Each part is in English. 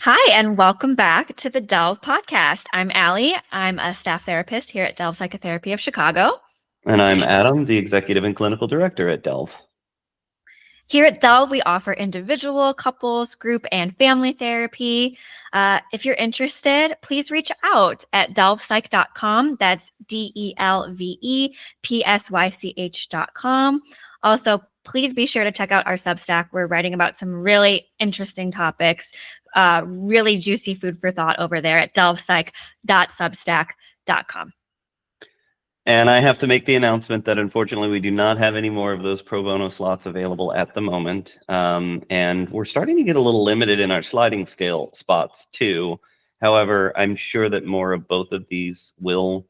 Hi, and welcome back to the Delve podcast. I'm Allie. I'm a staff therapist here at Delve Psychotherapy of Chicago. And I'm Adam, the executive and clinical director at Delve. Here at Delve, we offer individual, couples, group, and family therapy. If you're interested, please reach out at delvepsych.com. That's DELVEPSYCH.com. Also, please be sure to check out our Substack. We're writing about some really interesting topics, really juicy food for thought over there at delvepsych.substack.com. And I have to make the announcement that unfortunately we do not have any more of those pro bono slots available at the moment. And we're starting to get a little limited in our sliding scale spots too. However, I'm sure that more of both of these will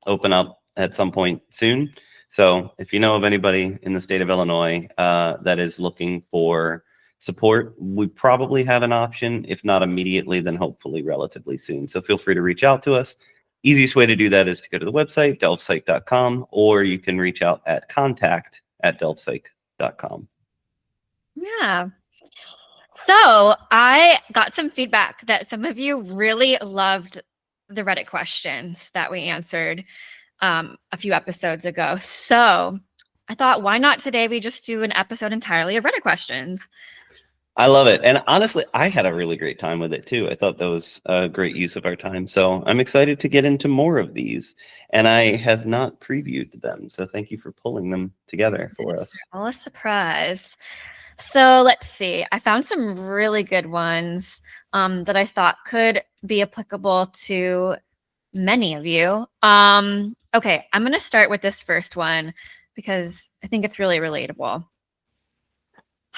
open up at some point soon. So if you know of anybody in the state of Illinois that is looking for support, we probably have an option. If not immediately, then hopefully relatively soon. So feel free to reach out to us. Easiest way to do that is to go to the website, delvepsych.com, or you can reach out at contact@delvepsych.com. Yeah. So I got some feedback that some of you really loved the Reddit questions that we answered a few episodes ago. So I thought, why not today we just do an episode entirely of Reddit questions? I love it. And honestly, I had a really great time with it too. I thought that was a great use of our time. So I'm excited to get into more of these. And I have not previewed them. So thank you for pulling them together for us. All a surprise. So let's see. I found some really good ones that I thought could be applicable to many of you. Okay, I'm going to start with this first one because I think it's really relatable.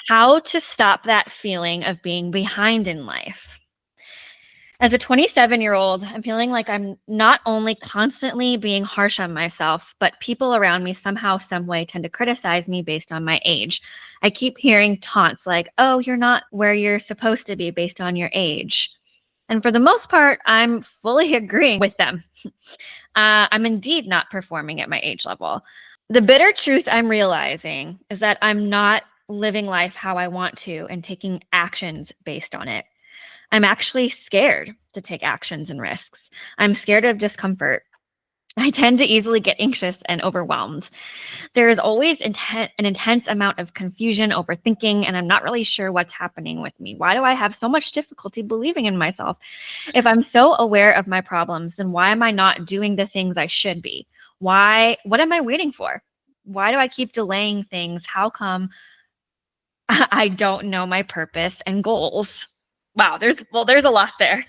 How to stop that feeling of being behind in life. As a 27-year-old, I'm feeling like I'm not only constantly being harsh on myself, but people around me somehow, some way tend to criticize me based on my age. I keep hearing taunts like, oh, you're not where you're supposed to be based on your age. And for the most part, I'm fully agreeing with them. I'm indeed not performing at my age level. The bitter truth I'm realizing is that I'm not living life how I want to and taking actions based on it. I'm actually scared to take actions and risks. I'm scared of discomfort. I tend to easily get anxious and overwhelmed. There is always an intense amount of confusion, overthinking, and I'm not really sure what's happening with me. Why do I have so much difficulty believing in myself? If I'm so aware of my problems, then why am I not doing the things I should be? What am I waiting for? Why do I keep delaying things? How come I don't know my purpose and goals? Wow, there's a lot there.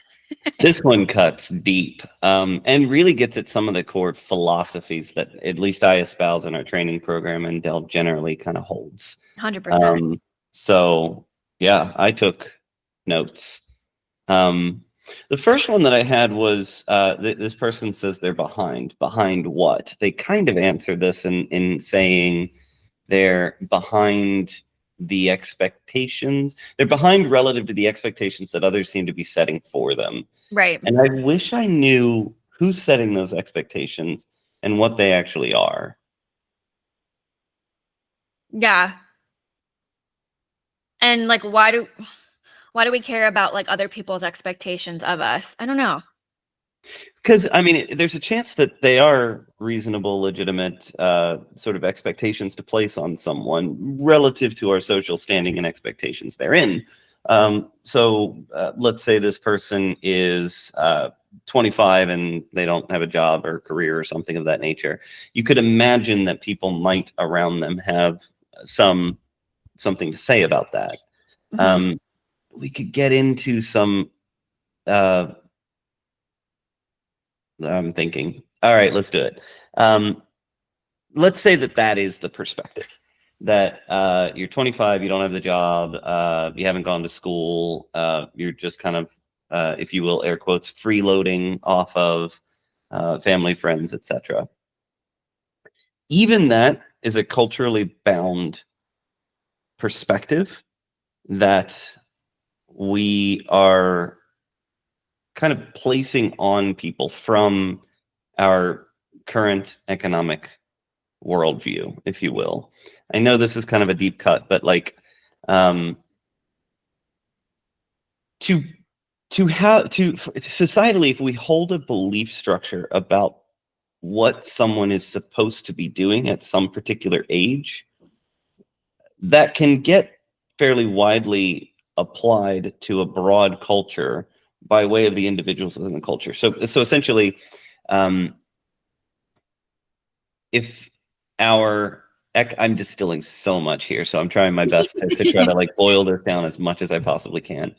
This one cuts deep and really gets at some of the core philosophies that at least I espouse in our training program and Delve generally kind of holds. 100%. So yeah, I took notes. The first one that I had was this person says they're behind. Behind what? They kind of answer this in saying they're behind the expectations. They're behind relative to the expectations that others seem to be setting for them. Right. And I wish I knew who's setting those expectations and what they actually are. Yeah. And like why do we care about like other people's expectations of us? I don't know. Because, I mean, there's a chance that they are reasonable, legitimate sort of expectations to place on someone relative to our social standing and expectations therein. So let's say this person is 25 and they don't have a job or career or something of that nature. You could imagine that people might around them have something to say about that. Mhm. We could get into some I'm thinking, all right, let's do it. Let's say that is the perspective, that you're 25, you don't have the job, you haven't gone to school, you're just kind of, if you will, air quotes, freeloading off of family, friends, etc. Even that is a culturally bound perspective that we are kind of placing on people from our current economic worldview, if you will. I know this is kind of a deep cut, but like to societally, if we hold a belief structure about what someone is supposed to be doing at some particular age, that can get fairly widely applied to a broad culture by way of the individuals within the culture. So essentially, if I'm distilling so much here, so I'm trying my best to try to like boil this down as much as I possibly can.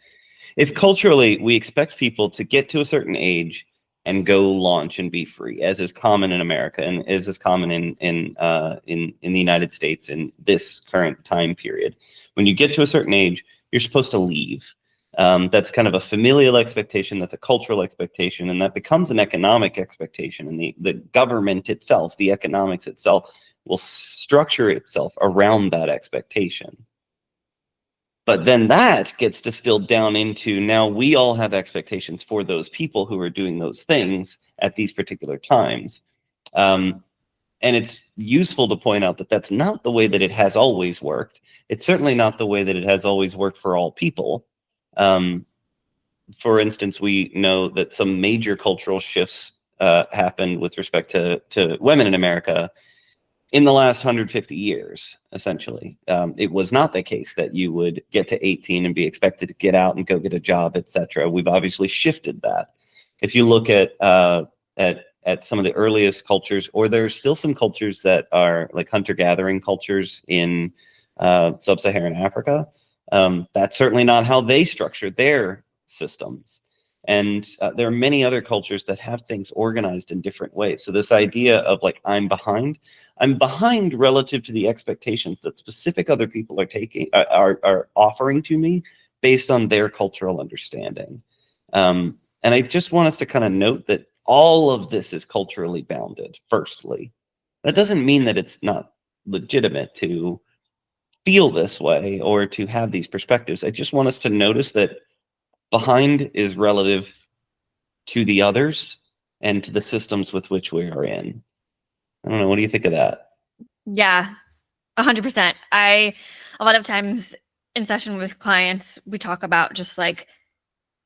If culturally we expect people to get to a certain age and go launch and be free, as is common in America and as is common in the United States in this current time period, when you get to a certain age, you're supposed to leave. That's kind of a familial expectation, that's a cultural expectation, and that becomes an economic expectation. And the government itself, the economics itself, will structure itself around that expectation. But then that gets distilled down into, now we all have expectations for those people who are doing those things at these particular times. And it's useful to point out that that's not the way that it has always worked. It's certainly not the way that it has always worked for all people. For instance, we know that some major cultural shifts happened with respect to women in America in the last 150 years, essentially. It was not the case that you would get to 18 and be expected to get out and go get a job, etc. We've obviously shifted that. If you look at some of the earliest cultures, or there's still some cultures that are like hunter-gathering cultures in sub-Saharan Africa, that's certainly not how they structure their systems. And there are many other cultures that have things organized in different ways. So this idea of like, I'm behind relative to the expectations that specific other people are offering to me based on their cultural understanding. And I just want us to kind of note that all of this is culturally bounded, firstly. That doesn't mean that it's not legitimate to feel this way or to have these perspectives. I just want us to notice that behind is relative to the others and to the systems with which we are in. I don't know. What do you think of that? Yeah, 100%. A lot of times in session with clients, we talk about just like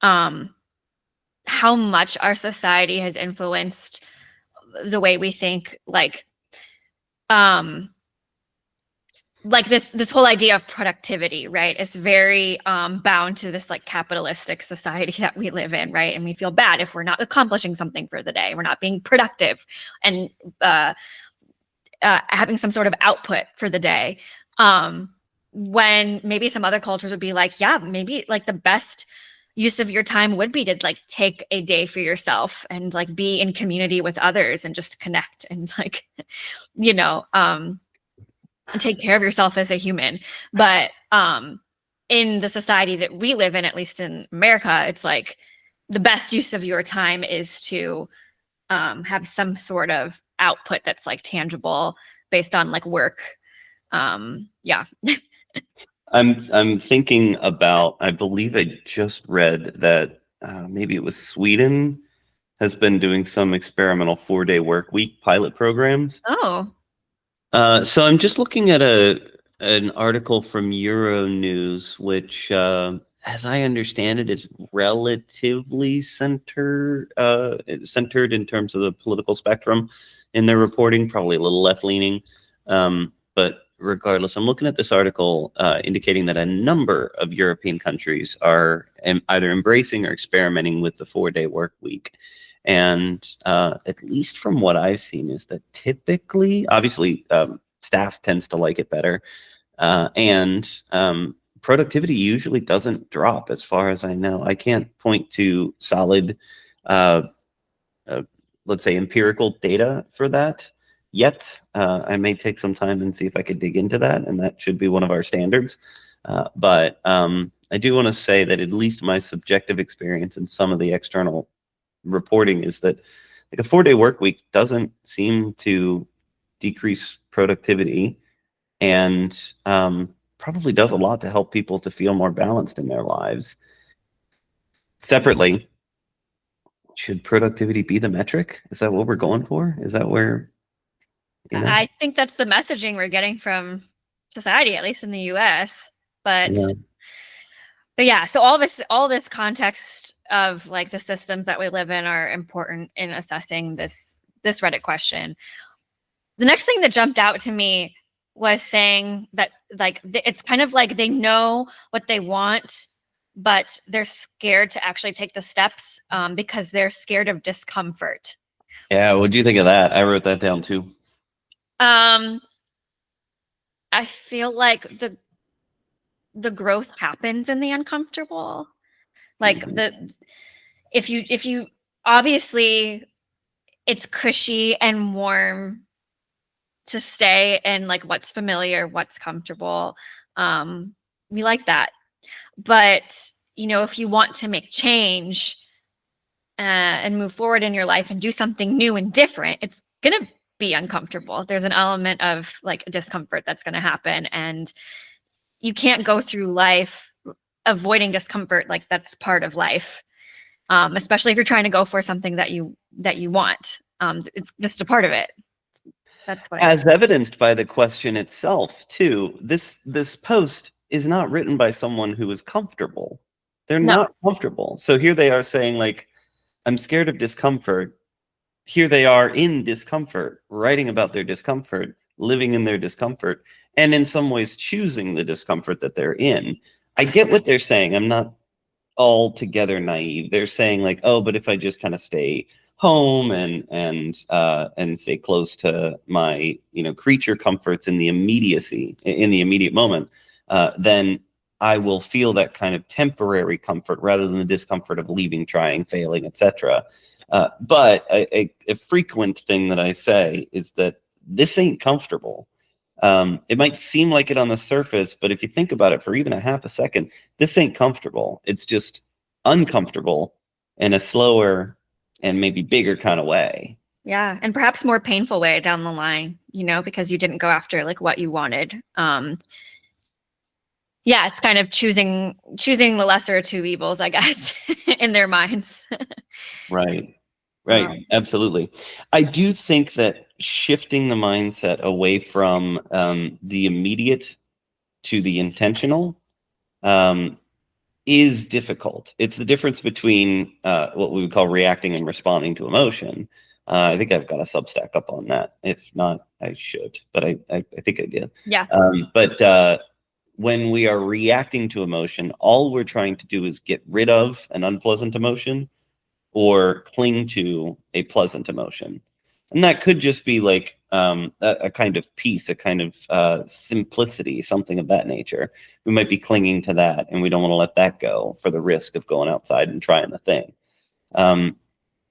how much our society has influenced the way we think, like this whole idea of productivity, right? It's very bound to this like capitalistic society that we live in, right? And we feel bad if we're not accomplishing something for the day, we're not being productive and having some sort of output for the day. When maybe some other cultures would be like, yeah, maybe like the best use of your time would be to like take a day for yourself and like be in community with others and just connect and like, take care of yourself as a human. But in the society that we live in, at least in America, it's like the best use of your time is to have some sort of output that's like tangible based on like work. Yeah. I'm thinking about, I believe I just read that maybe it was Sweden has been doing some experimental 4-day work week pilot programs. Oh. So I'm just looking at an article from Euronews, which, as I understand it, is relatively centered in terms of the political spectrum in their reporting, probably a little left-leaning. But regardless, I'm looking at this article indicating that a number of European countries are either embracing or experimenting with the 4-day work week. And at least from what I've seen is that typically, obviously, staff tends to like it better. And productivity usually doesn't drop as far as I know. I can't point to solid, let's say, empirical data for that yet. I may take some time and see if I could dig into that, and that should be one of our standards. But I do want to say that at least my subjective experience and some of the external reporting is that like a 4-day work week doesn't seem to decrease productivity, and probably does a lot to help people to feel more balanced in their lives. Separately, should productivity be the metric? Is that what we're going for? Is that where, I think that's the messaging we're getting from society, at least in the US. But But yeah, so all this context of like the systems that we live in are important in assessing this Reddit question. The next thing that jumped out to me was saying that like it's kind of like they know what they want, but they're scared to actually take the steps because they're scared of discomfort. Yeah, what do you think of that? I wrote that down too. I feel like the growth happens in the uncomfortable. Like if you obviously it's cushy and warm to stay in like what's familiar, what's comfortable. We like that. But you know, if you want to make change and move forward in your life and do something new and different, it's gonna be uncomfortable. There's an element of like discomfort that's gonna happen, and you can't go through life avoiding discomfort. Like that's part of life, especially if you're trying to go for something that you want. It's just a part of it. That's what as evidenced by the question itself too. This post is not written by someone who is comfortable. They're not comfortable. So here they are saying like, I'm scared of discomfort. Here they are in discomfort, writing about their discomfort, living in their discomfort, and in some ways choosing the discomfort that they're in. I get what they're saying. I'm not altogether naive. They're saying like, oh, but if I just kind of stay home and stay close to my creature comforts in the immediate moment, then I will feel that kind of temporary comfort rather than the discomfort of leaving, trying, failing, etc. But a frequent thing that I say is that this ain't comfortable. It might seem like it on the surface, but if you think about it for even a half a second, this ain't comfortable. It's just uncomfortable in a slower and maybe bigger kind of way. Yeah, and perhaps more painful way down the line, because you didn't go after like what you wanted. Yeah, it's kind of choosing the lesser of two evils, I guess, in their minds. Right. Absolutely. I do think that shifting the mindset away from the immediate to the intentional is difficult. It's the difference between what we would call reacting and responding to emotion. I think I've got a Substack up on that. If not, I should, but I think I did. Yeah. But when we are reacting to emotion, all we're trying to do is get rid of an unpleasant emotion or cling to a pleasant emotion. And that could just be like a kind of peace, a kind of simplicity, something of that nature. We might be clinging to that, and we don't want to let that go for the risk of going outside and trying the thing.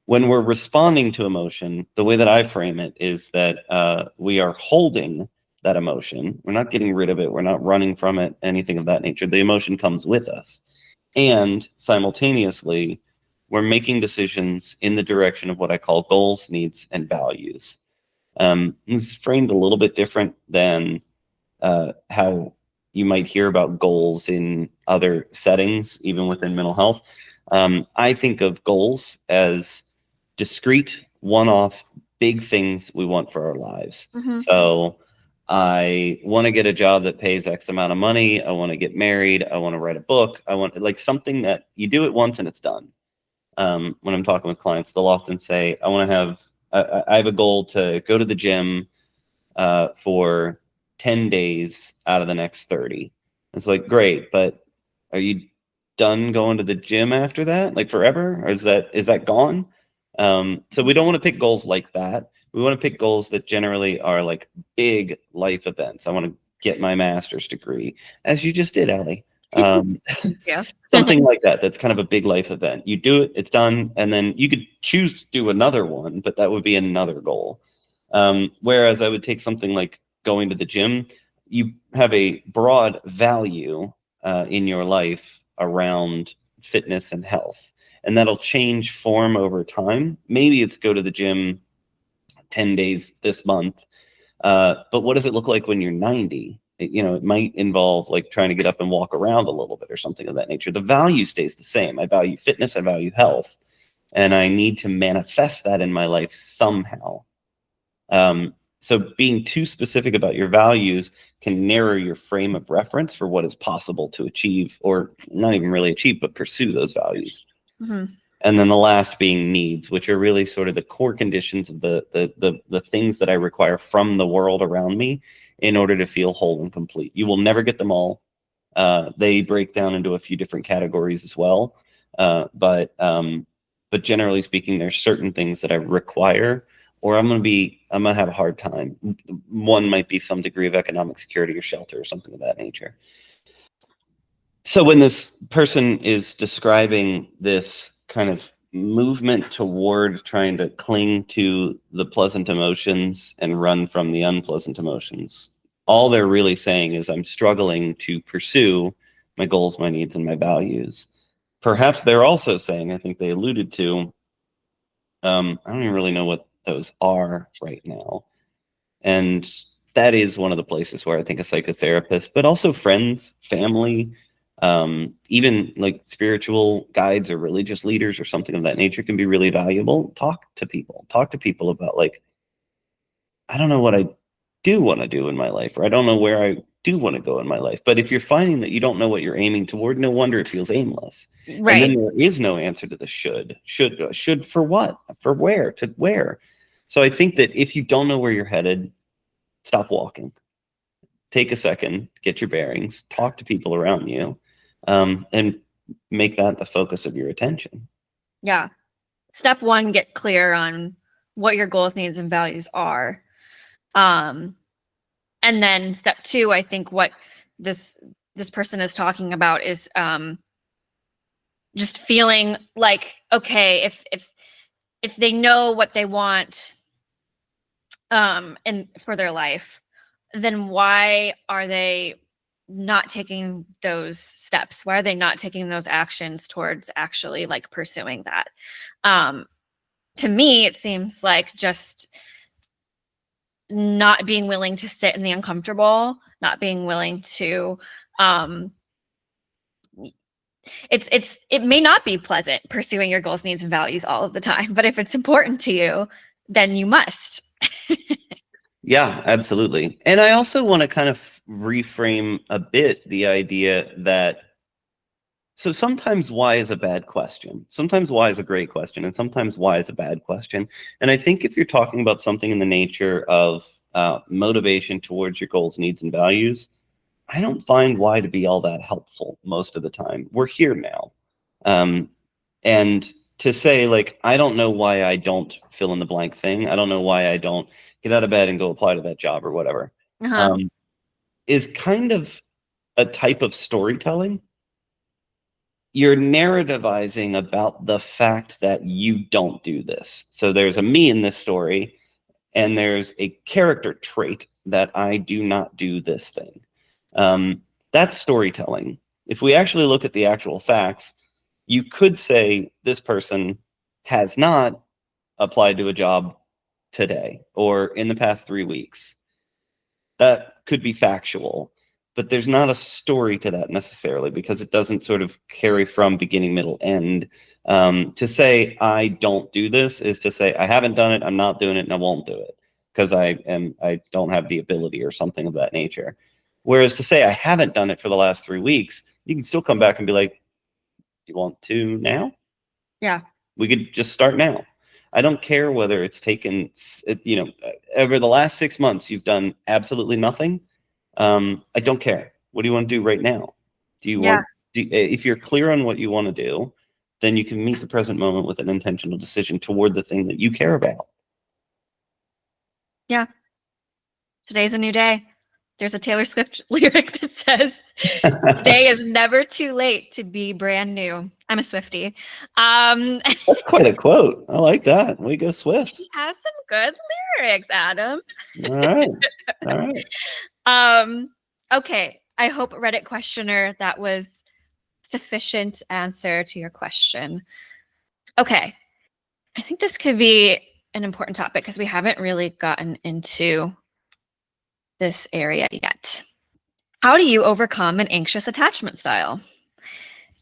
When we're responding to emotion, the way that I frame it is that we are holding that emotion. We're not getting rid of it. We're not running from it, anything of that nature. The emotion comes with us. And simultaneously, we're making decisions in the direction of what I call goals, needs, and values. This is framed a little bit different than how you might hear about goals in other settings, even within mental health. I think of goals as discrete, one-off, big things we want for our lives. Mm-hmm. So I want to get a job that pays X amount of money. I want to get married. I want to write a book. I want like something that you do it once and it's done. When I'm talking with clients, they'll often say, I have a goal to go to the gym for 10 days out of the next 30. It's like, great, but are you done going to the gym after that? Like forever? Or is that gone? So we don't want to pick goals like that. We want to pick goals that generally are like big life events. I want to get my master's degree, as you just did, Allie. Yeah. Something like that. That's kind of a big life event. You do it, it's done, and then you could choose to do another one, but that would be another goal. Whereas I would take something like going to the gym. You have a broad value in your life around fitness and health, and that'll change form over time. Maybe it's go to the gym 10 days this month, but what does it look like when you're 90? It might involve like trying to get up and walk around a little bit or something of that nature. The value stays the same. I value fitness, I value health, and I need to manifest that in my life somehow. So being too specific about your values can narrow your frame of reference for what is possible to achieve, or not even really achieve, but pursue those values. Mm-hmm. And then the last being needs, which are really sort of the core conditions of the things that I require from the world around me in order to feel whole and complete. You will never get them all. They break down into a few different categories as well. But generally speaking, there's certain things that I require, or I'm gonna have a hard time. One might be some degree of economic security or shelter or something of that nature. So when this person is describing this kind of movement toward trying to cling to the pleasant emotions and run from the unpleasant emotions, all they're really saying is, I'm struggling to pursue my goals, my needs, and my values. Perhaps they're also saying, I think they alluded to, I don't even really know what those are right now. And that is one of the places where I think a psychotherapist, but also friends, family, even like spiritual guides or religious leaders or something of that nature can be really valuable. Talk to people about, like, I don't know what I do want to do in my life, or I don't know where I do want to go in my life. But if you're finding that you don't know what you're aiming toward, no wonder it feels aimless. Right. And then there is no answer to the should for what, for where, to where. So I think that if you don't know where you're headed, stop walking. Take a second, get your bearings, talk to people around you, and make that the focus of your attention. Yeah. Step one, get clear on what your goals, needs, and values are. And then step two, I think what this person is talking about is just feeling like, okay, if they know what they want and for their life, then why are they not taking those steps? Why are they not taking those actions towards actually like pursuing that? To me, it seems like just not being willing to sit in the uncomfortable, not being willing to it may not be pleasant pursuing your goals, needs, and values all of the time, but if it's important to you, then you must. Yeah, absolutely. And I also want to kind of reframe a bit the idea that, so sometimes why is a bad question, sometimes why is a great question, and sometimes why is a bad question. And I think if you're talking about something in the nature of motivation towards your goals, needs, and values, I don't find why to be all that helpful most of the time. We're here now. And to say, like, I don't know why I don't fill in the blank thing, I don't know why I don't get out of bed and go apply to that job or whatever, is kind of a type of storytelling. You're narrativizing about the fact that you don't do this. So there's a me in this story, and there's a character trait that I do not do this thing. That's storytelling. If we actually look at the actual facts, you could say this person has not applied to a job today or in the past 3 weeks. That could be factual, but there's not a story to that necessarily, because it doesn't sort of carry from beginning, middle, end. To say I don't do this is to say I haven't done it, I'm not doing it, and I won't do it because I don't have the ability or something of that nature. Whereas to say I haven't done it for the last 3 weeks, you can still come back and be like, you want to now? Yeah. We could just start now. I don't care whether it's taken, over the last 6 months, you've done absolutely nothing. I don't care. What do you want to do right now? If you're clear on what you want to do, then you can meet the present moment with an intentional decision toward the thing that you care about. Yeah. Today's a new day. There's a Taylor Swift lyric that says, "Today is never too late to be brand new." I'm a Swiftie. That's quite a quote. I like that. We go Swift. She has some good lyrics, Adam. All right. Okay. I hope, Reddit questioner, that was sufficient answer to your question. Okay. I think this could be an important topic because we haven't really gotten into this area yet. How do you overcome an anxious attachment style?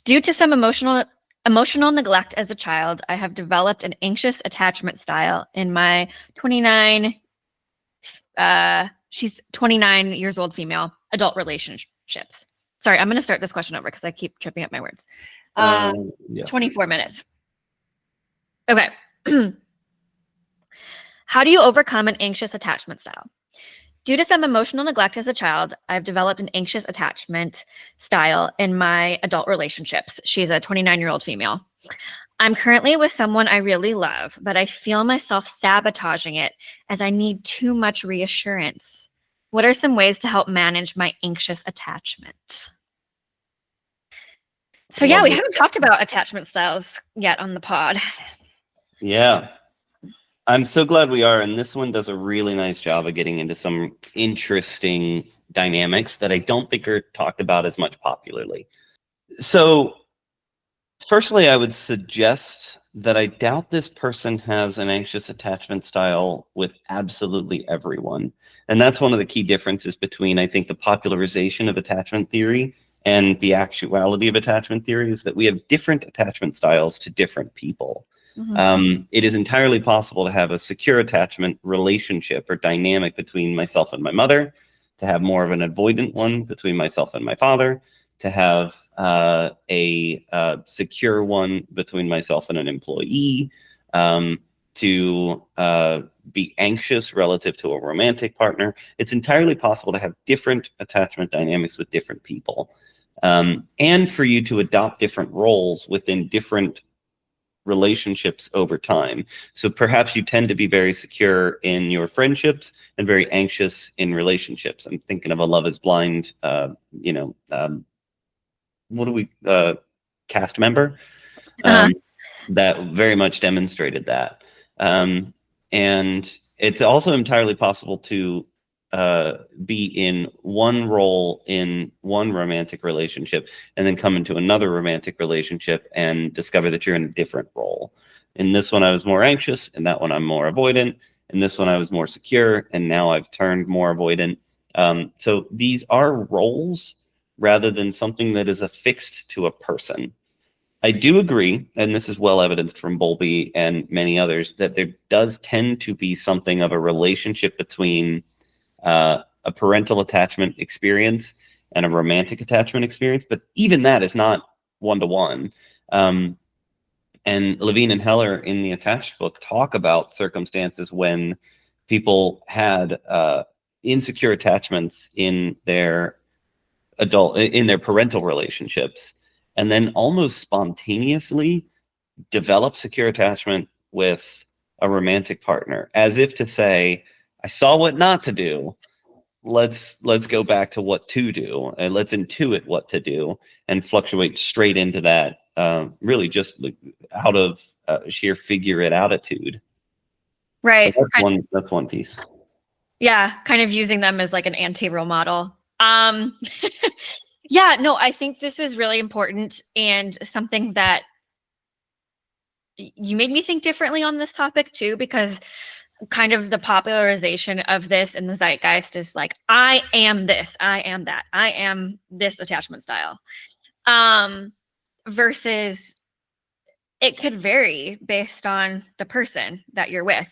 Due to some emotional neglect as a child, I have developed an anxious attachment style in my 29 She's 29 years old, female, adult relationships. Sorry, I'm going to start this question over because I keep tripping up my words. Yeah. 24 minutes. Okay. How do you overcome an anxious attachment style? Due to some emotional neglect as a child, I've developed an anxious attachment style in my adult relationships. She's a 29-year-old female. I'm currently with someone I really love, but I feel myself sabotaging it as I need too much reassurance. What are some ways to help manage my anxious attachment? So yeah, we haven't talked about attachment styles yet on the pod. Yeah. I'm so glad we are. And this one does a really nice job of getting into some interesting dynamics that I don't think are talked about as much popularly. So, firstly, I would suggest that I doubt this person has an anxious attachment style with absolutely everyone. And that's one of the key differences between, I think, the popularization of attachment theory and the actuality of attachment theory is that we have different attachment styles to different people. It is entirely possible to have a secure attachment relationship or dynamic between myself and my mother, to have more of an avoidant one between myself and my father, to have a secure one between myself and an employee, to be anxious relative to a romantic partner. It's entirely possible to have different attachment dynamics with different people, and for you to adopt different roles within different relationships over time. So perhaps you tend to be very secure in your friendships and very anxious in relationships. I'm thinking of a Love is Blind, what do we cast member that very much demonstrated that, and it's also entirely possible to be in one role in one romantic relationship and then come into another romantic relationship and discover that you're in a different role. In this one I was more anxious, in that one I'm more avoidant, in this one I was more secure, and now I've turned more avoidant. So these are roles rather than something that is affixed to a person. I do agree, and this is well evidenced from Bowlby and many others, that there does tend to be something of a relationship between a parental attachment experience and a romantic attachment experience, but even that is not one-to-one. And Levine and Heller in the Attached book talk about circumstances when people had insecure attachments in their parental relationships, and then almost spontaneously develop secure attachment with a romantic partner, as if to say, I saw what not to do. Let's go back to what to do, and let's intuit what to do and fluctuate straight into that, really just out of sheer figure it outitude. Right. So that's one piece. Yeah, kind of using them as like an anti-role model. Yeah, no, I think this is really important and something that you made me think differently on this topic too, because kind of the popularization of this in the zeitgeist is like, I am this, I am that, I am this attachment style. Versus it could vary based on the person that you're with,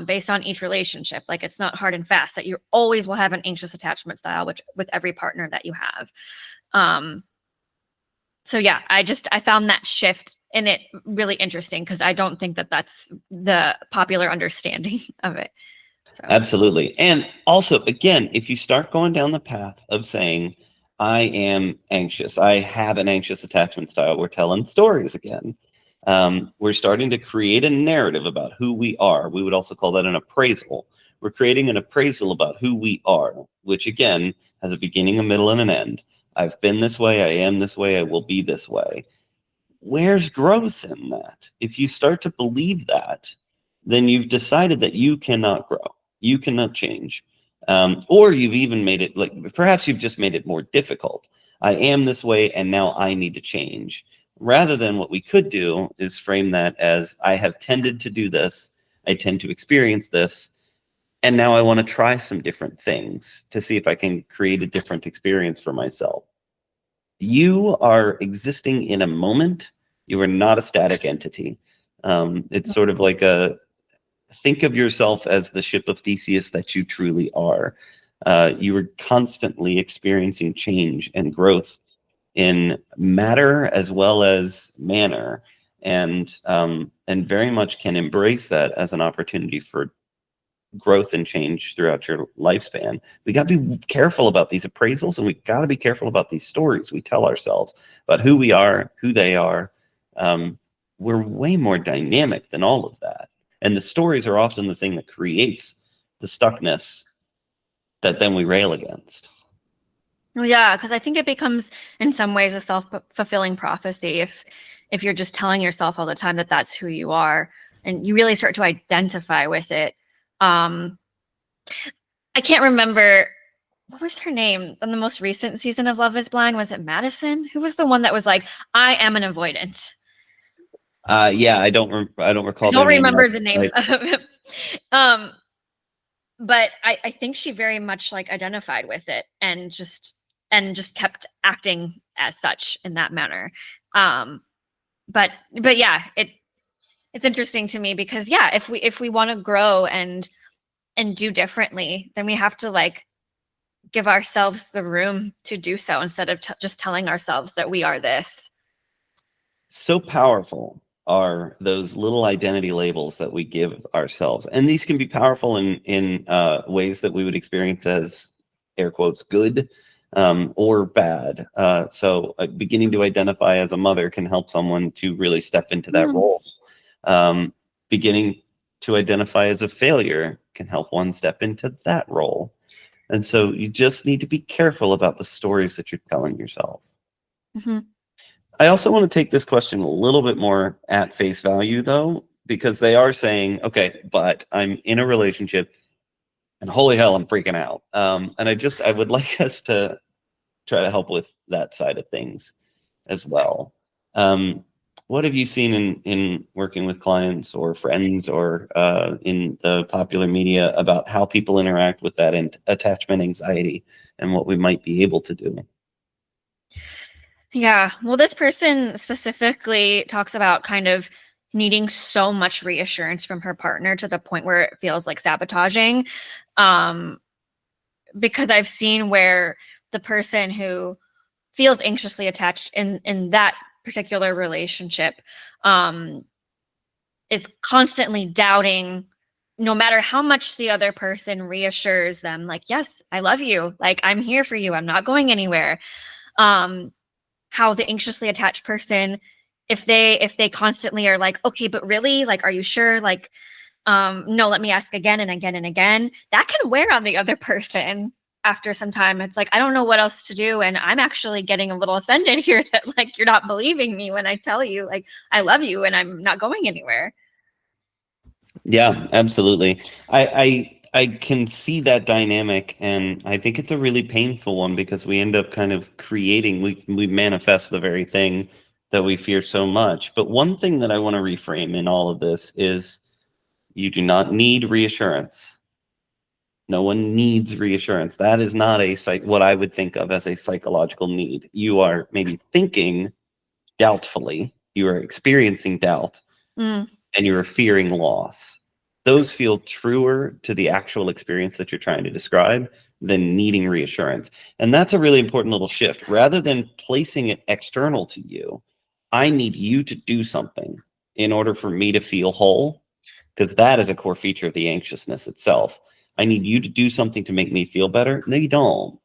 based on each relationship. Like it's not hard and fast that you always will have an anxious attachment style, which with every partner that you have. So yeah, I found that shift in it really interesting because I don't think that that's the popular understanding of it. So. Absolutely. And also, again, if you start going down the path of saying, I am anxious, I have an anxious attachment style, we're telling stories again. We're starting to create a narrative about who we are. We would also call that an appraisal. We're creating an appraisal about who we are, which again has a beginning, a middle, and an end. I've been this way, I am this way, I will be this way. Where's growth in that? If you start to believe that, then you've decided that you cannot grow. You cannot change. Or you've even made it, like, perhaps you've just made it more difficult. I am this way, and now I need to change. Rather than what we could do is frame that as, I have tended to do this, I tend to experience this, and now I want to try some different things to see if I can create a different experience for myself. You are existing in a moment. You are not a static entity. It's sort of like think of yourself as the ship of Theseus that you truly are. You are constantly experiencing change and growth in matter as well as manner, and very much can embrace that as an opportunity for growth and change throughout your lifespan. We got to be careful about these appraisals, and we got to be careful about these stories we tell ourselves about who we are, who they are. We're way more dynamic than all of that. And the stories are often the thing that creates the stuckness that then we rail against. Well, yeah, because I think it becomes, in some ways, a self-fulfilling prophecy if you're just telling yourself all the time that that's who you are, and you really start to identify with it. I can't remember, what was her name on the most recent season of Love is Blind? Was it Madison? Who was the one that was like, I am an avoidant? Yeah, I don't recall. I don't remember the name of it. But I think she very much like identified with it and just kept acting as such in that manner. But yeah, it's interesting to me because yeah, if we want to grow and do differently, then we have to like give ourselves the room to do so instead of just telling ourselves that we are this. So powerful are those little identity labels that we give ourselves, and these can be powerful in ways that we would experience as air quotes good or bad. So beginning to identify as a mother can help someone to really step into that role. Beginning to identify as a failure can help one step into that role. And so you just need to be careful about the stories that you're telling yourself. Mm-hmm. I also want to take this question a little bit more at face value, though, because they are saying, okay, but I'm in a relationship and holy hell, I'm freaking out. And I would like us to try to help with that side of things as well. What have you seen in working with clients or friends or in the popular media about how people interact with that attachment anxiety and what we might be able to do? Yeah. Well, this person specifically talks about kind of needing so much reassurance from her partner to the point where it feels like sabotaging. Because I've seen where the person who feels anxiously attached in that particular relationship is constantly doubting, no matter how much the other person reassures them, like, yes, I love you, like, I'm here for you, I'm not going anywhere. How the anxiously attached person, if they constantly are like, okay, but really, like, are you sure? Like, no, let me ask again and again and again, that can wear on the other person after some time. It's like, I don't know what else to do. And I'm actually getting a little offended here that like, you're not believing me when I tell you like, I love you and I'm not going anywhere. Yeah, absolutely. I can see that dynamic, and I think it's a really painful one because we end up kind of creating, we manifest the very thing that we fear so much. But one thing that I want to reframe in all of this is you do not need reassurance. No one needs reassurance. That is not what I would think of as a psychological need. You are maybe thinking doubtfully, you are experiencing doubt, and you are fearing loss. Those feel truer to the actual experience that you're trying to describe than needing reassurance. And that's a really important little shift. Rather than placing it external to you, I need you to do something in order for me to feel whole, because that is a core feature of the anxiousness itself. I need you to do something to make me feel better. No, you don't.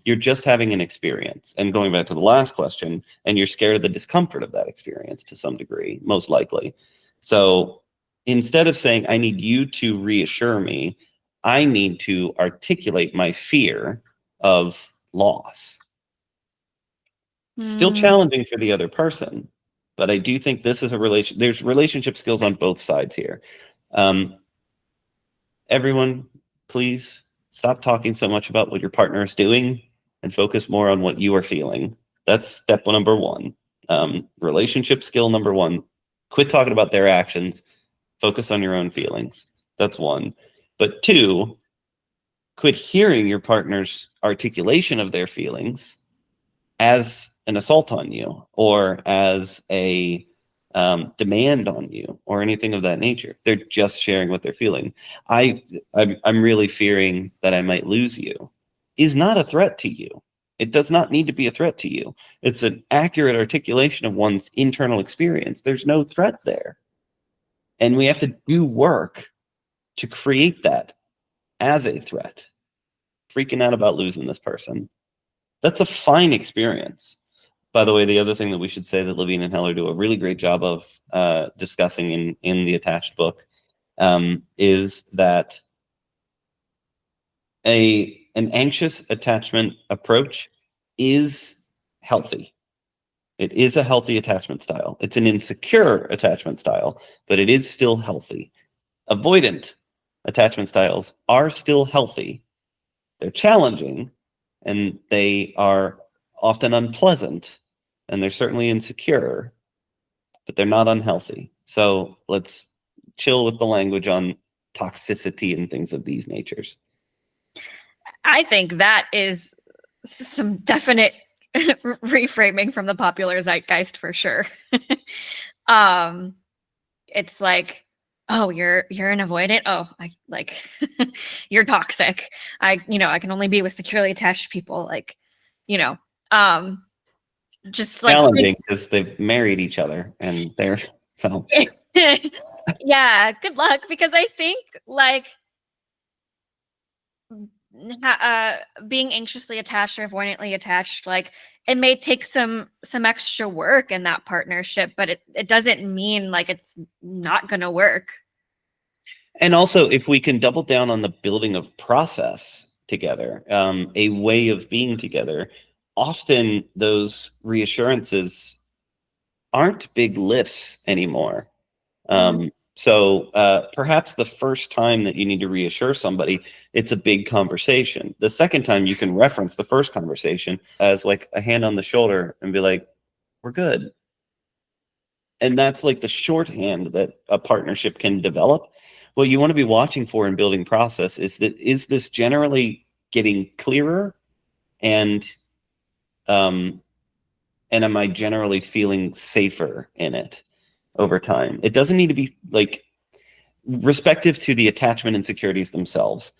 You're just having an experience. And going back to the last question, and you're scared of the discomfort of that experience to some degree, most likely. So instead of saying, I need you to reassure me, I need to articulate my fear of loss. Still challenging for the other person, but I do think this is there's relationship skills on both sides here. Everyone, please stop talking so much about what your partner is doing and focus more on what you are feeling. That's step number one. Relationship skill number one, quit talking about their actions, focus on your own feelings. That's one. But two, quit hearing your partner's articulation of their feelings as an assault on you or as a demand on you or anything of that nature. They're just sharing what they're feeling. I'm really fearing that I might lose you is not a threat to you. It does not need to be a threat to you. It's an accurate articulation of one's internal experience. There's no threat there. And we have to do work to create that as a threat. Freaking out about losing this person. That's a fine experience. By the way, the other thing that we should say that Levine and Heller do a really great job of discussing in the attached book is that an anxious attachment approach is healthy. It is a healthy attachment style. It's an insecure attachment style, but it is still healthy. Avoidant attachment styles are still healthy. They're challenging, and they are often unpleasant, and they're certainly insecure, but they're not unhealthy. So let's chill with the language on toxicity and things of these natures. I think that is some definite reframing from the popular zeitgeist for sure. It's like, oh, you're an avoidant. Oh, I like you're toxic. I can only be with securely attached people. Like, just like challenging because they've married each other and they're so. Yeah, good luck, because I think like being anxiously attached or avoidantly attached, like it may take some extra work in that partnership, but it doesn't mean like it's not gonna work. And also, if we can double down on the building of process together, a way of being together, often those reassurances aren't big lifts anymore. So perhaps the first time that you need to reassure somebody, it's a big conversation. The second time you can reference the first conversation as like a hand on the shoulder and be like, we're good. And that's like the shorthand that a partnership can develop. What you want to be watching for in building process is this generally getting clearer, and am I generally feeling safer in it over time? It doesn't need to be like respective to the attachment insecurities themselves.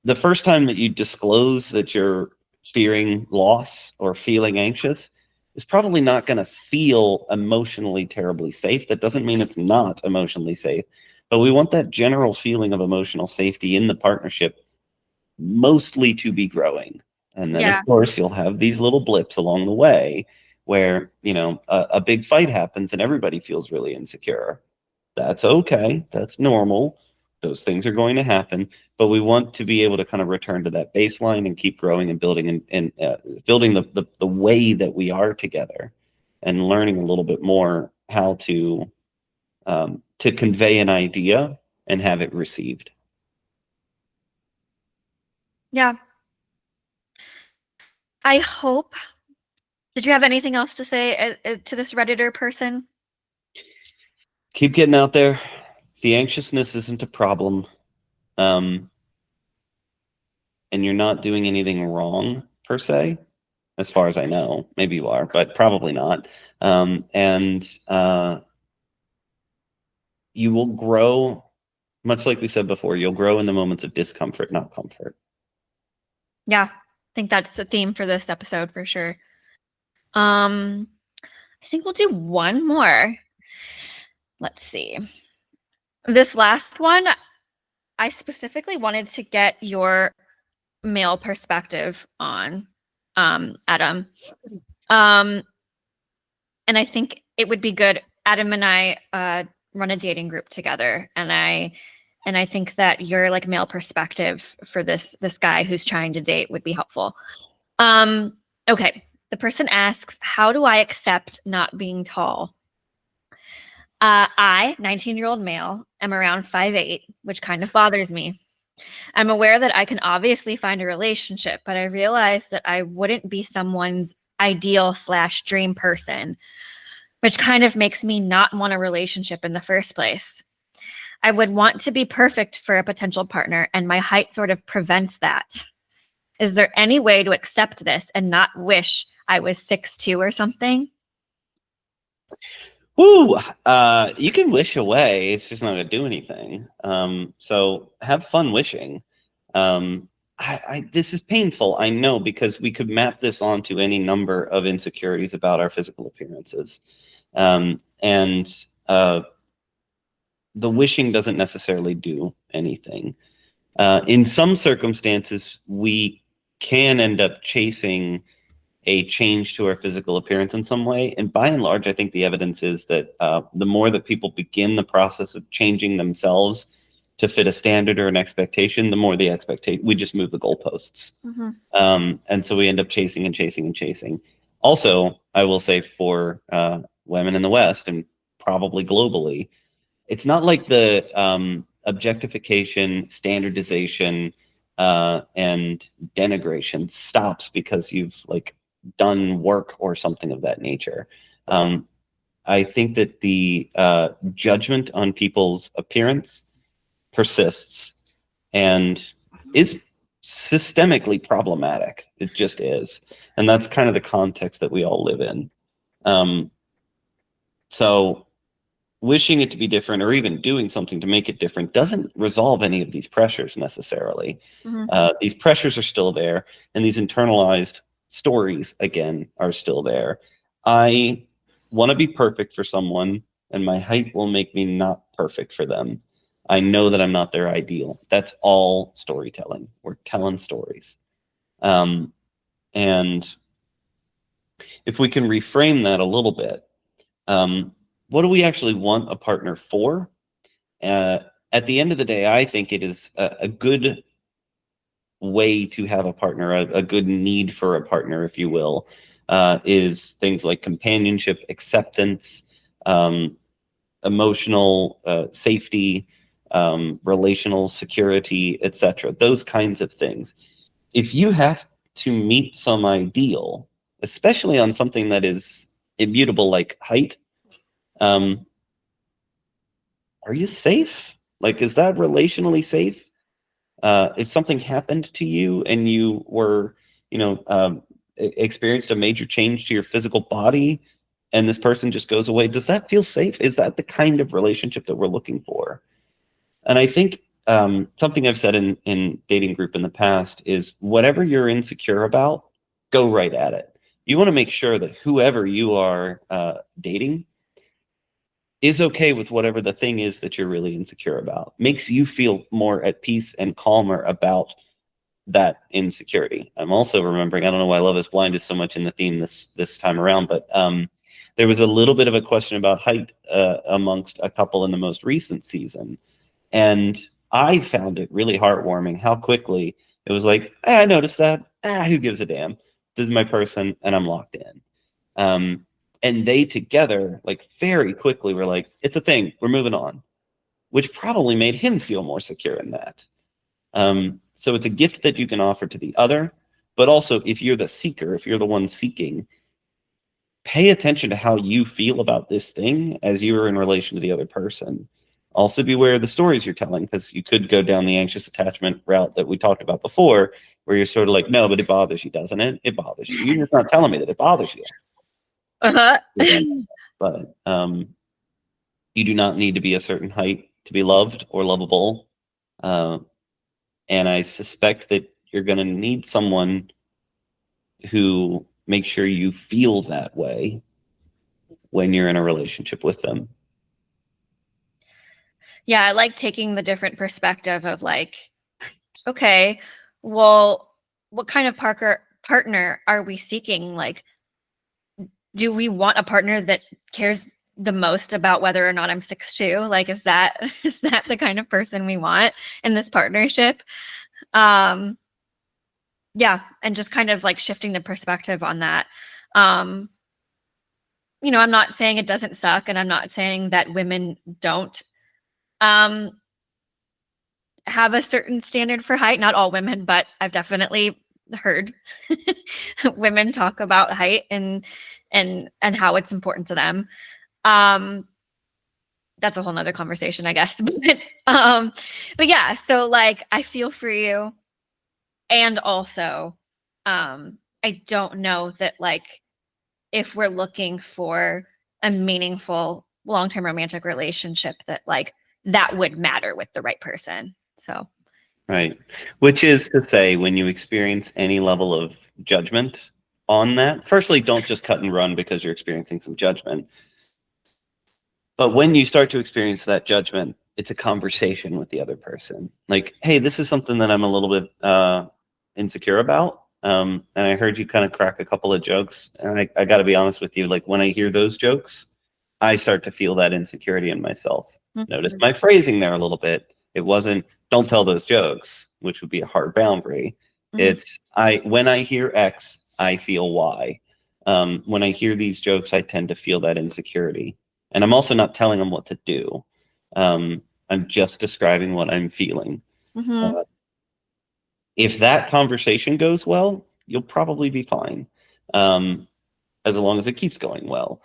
The first time that you disclose that you're fearing loss or feeling anxious is probably not going to feel emotionally terribly safe. That doesn't mean it's not emotionally safe, but we want that general feeling of emotional safety in the partnership mostly to be growing. And then, of course, you'll have these little blips along the way where, a big fight happens and everybody feels really insecure. That's okay. That's normal. Those things are going to happen. But we want to be able to kind of return to that baseline and keep growing and building and building the way that we are together, and learning a little bit more how to convey an idea and have it received. Yeah. I hope. Did you have anything else to say to this Redditor person? Keep getting out there. The anxiousness isn't a problem. And you're not doing anything wrong per se, as far as I know. Maybe you are, but probably not. You will grow, much like we said before, you'll grow in the moments of discomfort, not comfort. Yeah, I think that's the theme for this episode for sure. I think we'll do one more. Let's see. This last one, I specifically wanted to get your male perspective on, Adam. And I think it would be good. Adam and I run a dating group together, and I think that your like male perspective for this guy who's trying to date would be helpful. Okay. The person asks, how do I accept not being tall? I, 19-year-old male, am around 5'8", which kind of bothers me. I'm aware that I can obviously find a relationship, but I realize that I wouldn't be someone's ideal/dream person, which kind of makes me not want a relationship in the first place. I would want to be perfect for a potential partner, and my height sort of prevents that. Is there any way to accept this and not wish I was 6'2" or something? Woo! You can wish away. It's just not going to do anything. So have fun wishing. This is painful, I know, because we could map this onto any number of insecurities about our physical appearances. And the wishing doesn't necessarily do anything. In some circumstances, we can end up chasing a change to our physical appearance in some way. And by and large, I think the evidence is that the more that people begin the process of changing themselves to fit a standard or an expectation, the more the expectation, we just move the goalposts. And so we end up chasing and chasing and chasing. Also, I will say for women in the West and probably globally, it's not like the objectification, standardization, and denigration stops because you've like done work or something of that nature. I think that the judgment on people's appearance persists and is systemically problematic. It just is. And that's kind of the context that we all live in. So wishing it to be different or even doing something to make it different doesn't resolve any of these pressures necessarily. These pressures are still there, and these internalized stories, again, are still there. I want to be perfect for someone, and my height will make me not perfect for them. I know that I'm not their ideal. That's all storytelling. We're telling stories. And if we can reframe that a little bit, what do we actually want a partner for? At the end of the day, I think it is a good way to have a partner, a good need for a partner, if you will, is things like companionship, acceptance, emotional safety, relational security, etc. Those kinds of things. If you have to meet some ideal, especially on something that is immutable like height, are you safe? Like, is that relationally safe? If something happened to you and you were, experienced a major change to your physical body and this person just goes away, does that feel safe? Is that the kind of relationship that we're looking for? And I think something I've said in dating group in the past is whatever you're insecure about, go right at it. You want to make sure that whoever you are dating is okay with whatever the thing is that you're really insecure about. Makes you feel more at peace and calmer about that insecurity. I'm also remembering, I don't know why Love is Blind is so much in the theme this time around, but there was a little bit of a question about height amongst a couple in the most recent season. And I found it really heartwarming how quickly it was like, I noticed that. Who gives a damn? This is my person, and I'm locked in. And they together, like very quickly, were like, it's a thing. We're moving on, which probably made him feel more secure in that. So it's a gift that you can offer to the other, but also if you're the seeker, if you're the one seeking, pay attention to how you feel about this thing as you are in relation to the other person. Also beware of the stories you're telling, because you could go down the anxious attachment route that we talked about before, where you're sort of like, no, but it bothers you, doesn't it? It bothers you. You're just not telling me that it bothers you. But you do not need to be a certain height to be loved or lovable. And I suspect that you're going to need someone who makes sure you feel that way when you're in a relationship with them. Yeah, I like taking the different perspective of like, okay, well, what kind of partner are we seeking? Like, do we want a partner that cares the most about whether or not I'm 6'2"? Like, is that the kind of person we want in this partnership? Yeah, and just kind of like shifting the perspective on that. I'm not saying it doesn't suck, and I'm not saying that women don't have a certain standard for height. Not all women, but I've definitely heard women talk about height and how it's important to them. That's a whole nother conversation, I guess. But yeah, so like I feel for you. And also, I don't know that like if we're looking for a meaningful long-term romantic relationship that like that would matter with the right person. So Right. Which is to say, when you experience any level of judgment on that, firstly, don't just cut and run because you're experiencing some judgment. But when you start to experience that judgment, it's a conversation with the other person. Like, hey, this is something that I'm a little bit insecure about. And I heard you kind of crack a couple of jokes. And I got to be honest with you, like when I hear those jokes, I start to feel that insecurity in myself. Notice my phrasing there a little bit. It wasn't, don't tell those jokes, which would be a hard boundary. It's, when I hear X, I feel Y. When I hear these jokes, I tend to feel that insecurity. And I'm also not telling them what to do. I'm just describing what I'm feeling. If that conversation goes well, you'll probably be fine, as long as it keeps going well.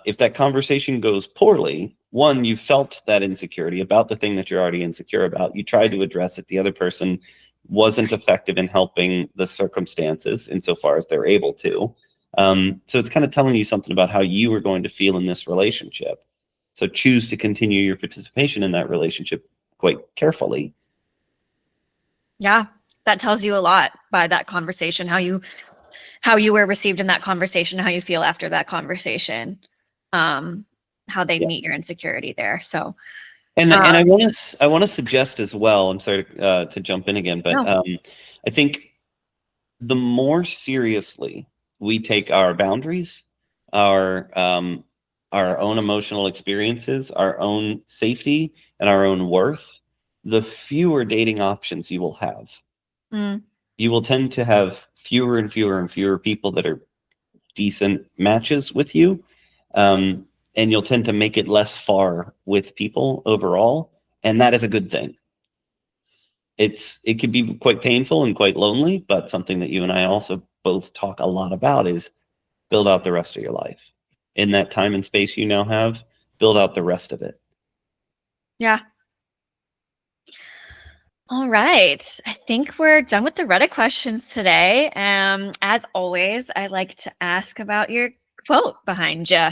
If that conversation goes poorly, one, you felt that insecurity about the thing that you're already insecure about. You tried to address it. The other person wasn't effective in helping the circumstances insofar as they're able to. So it's kind of telling you something about how you are going to feel in this relationship. So choose to continue your participation in that relationship quite carefully. Yeah, that tells you a lot by that conversation, how you were received in that conversation, how you feel after that conversation, how they meet your insecurity there. So, and I want to suggest as well. I'm sorry to jump in again, but no. I think the more seriously we take our boundaries, our own emotional experiences, our own safety, and our own worth, the fewer dating options you will have. You will tend to have fewer and fewer and fewer people that are decent matches with you. And you'll tend to make it less far with people overall. And that is a good thing. It can be quite painful and quite lonely, but something that you and I also both talk a lot about is build out the rest of your life. In that time and space you now have, build out the rest of it. Yeah. All right. I think we're done with the Reddit questions today. As always, I like to ask about your quote behind you.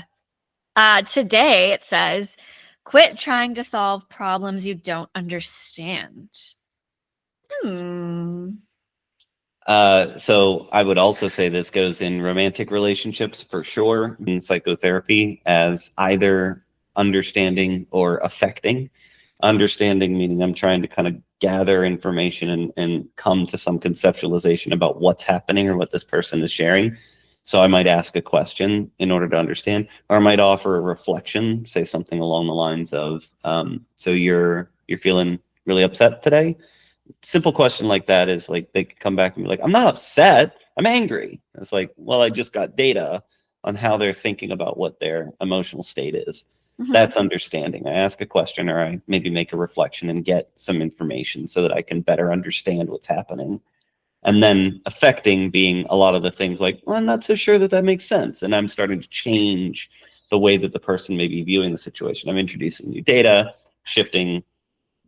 Today it says, "Quit trying to solve problems you don't understand." So I would also say this goes in romantic relationships for sure, in psychotherapy, as either understanding or affecting. Understanding meaning I'm trying to kind of gather information and come to some conceptualization about what's happening or what this person is sharing. So I might ask a question in order to understand, or I might offer a reflection, say something along the lines of, so you're feeling really upset today? Simple question like that is like, they could come back and be like, I'm not upset, I'm angry. It's like, well, I just got data on how they're thinking about what their emotional state is. That's understanding. I ask a question, or I maybe make a reflection and get some information so that I can better understand what's happening. And then affecting being a lot of the things like, well, I'm not so sure that makes sense. And I'm starting to change the way that the person may be viewing the situation. I'm introducing new data, shifting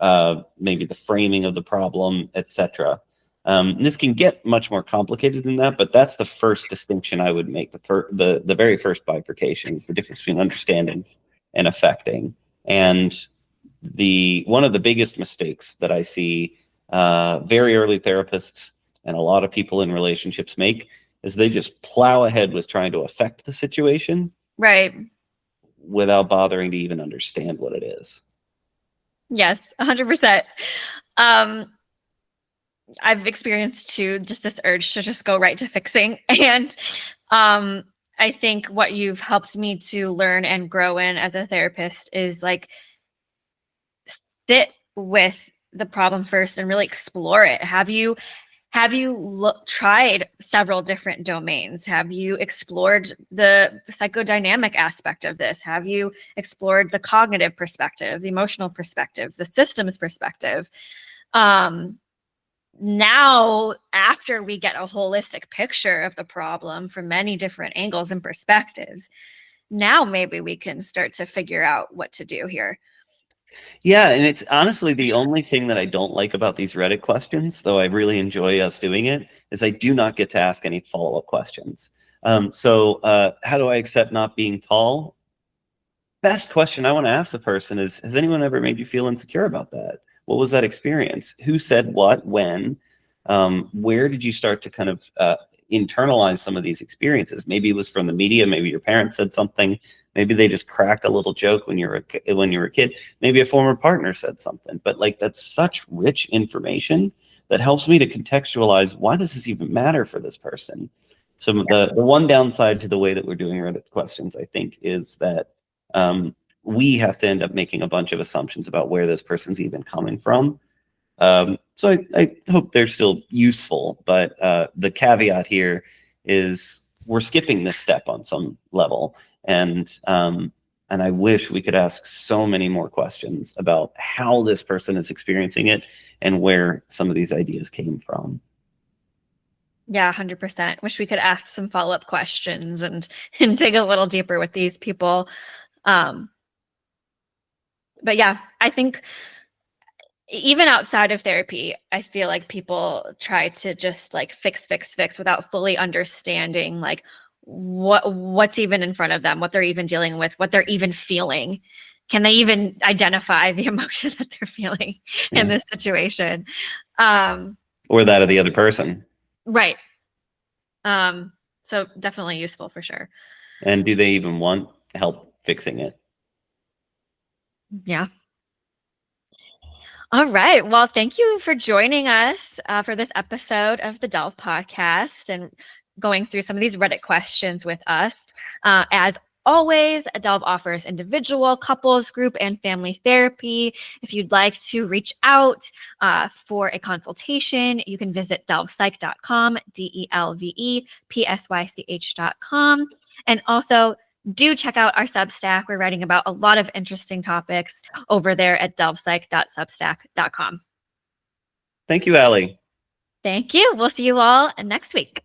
maybe the framing of the problem, etc. This can get much more complicated than that, but that's the first distinction I would make. The very first bifurcation is the difference between understanding and affecting. And one of the biggest mistakes that I see very early therapists and a lot of people in relationships make is they just plow ahead with trying to affect the situation, Right. without bothering to even understand what it is. Yes, 100%. I've experienced too just this urge to just go right to fixing. And I think what you've helped me to learn and grow in as a therapist is like sit with the problem first and really explore it. Have you tried several different domains? Have you explored the psychodynamic aspect of this? Have you explored the cognitive perspective, the emotional perspective, the systems perspective? Now, after we get a holistic picture of the problem from many different angles and perspectives, now maybe we can start to figure out what to do here. Yeah, and it's honestly the only thing that I don't like about these Reddit questions, though I really enjoy us doing it, is I do not get to ask any follow-up questions. So how do I accept not being tall? best question I want to ask the person is, has anyone ever made you feel insecure about that? What was that experience? Who said what, when? Where did you start to kind of internalize some of these experiences? Maybe it was from the media. Maybe your parents said something. Maybe they just cracked a little joke when you were a kid. Maybe a former partner said something. But like, that's such rich information that helps me to contextualize why does this even matter for this person. So the one downside to the way that we're doing Reddit questions, I think, is that we have to end up making a bunch of assumptions about where this person's even coming from. So I hope they're still useful, but the caveat here is we're skipping this step on some level, and I wish we could ask so many more questions about how this person is experiencing it and where some of these ideas came from. Yeah, 100%. Wish we could ask some follow-up questions and dig a little deeper with these people. But yeah, I think even outside of therapy, I feel like people try to just like fix without fully understanding like what's even in front of them, what they're even dealing with, what they're even feeling. Can they even identify the emotion that they're feeling in this situation? Or that of the other person. Right. So definitely useful for sure. And do they even want help fixing it? Yeah. All right. Well, thank you for joining us for this episode of the Delve podcast and going through some of these Reddit questions with us. As always, Delve offers individual, couples, group, and family therapy. If you'd like to reach out for a consultation, you can visit delvepsych.com, DELVEPSYCH.com. And also, do check out our Substack. We're writing about a lot of interesting topics over there at delvepsych.substack.com. Thank you, Allie. Thank you. We'll see you all next week.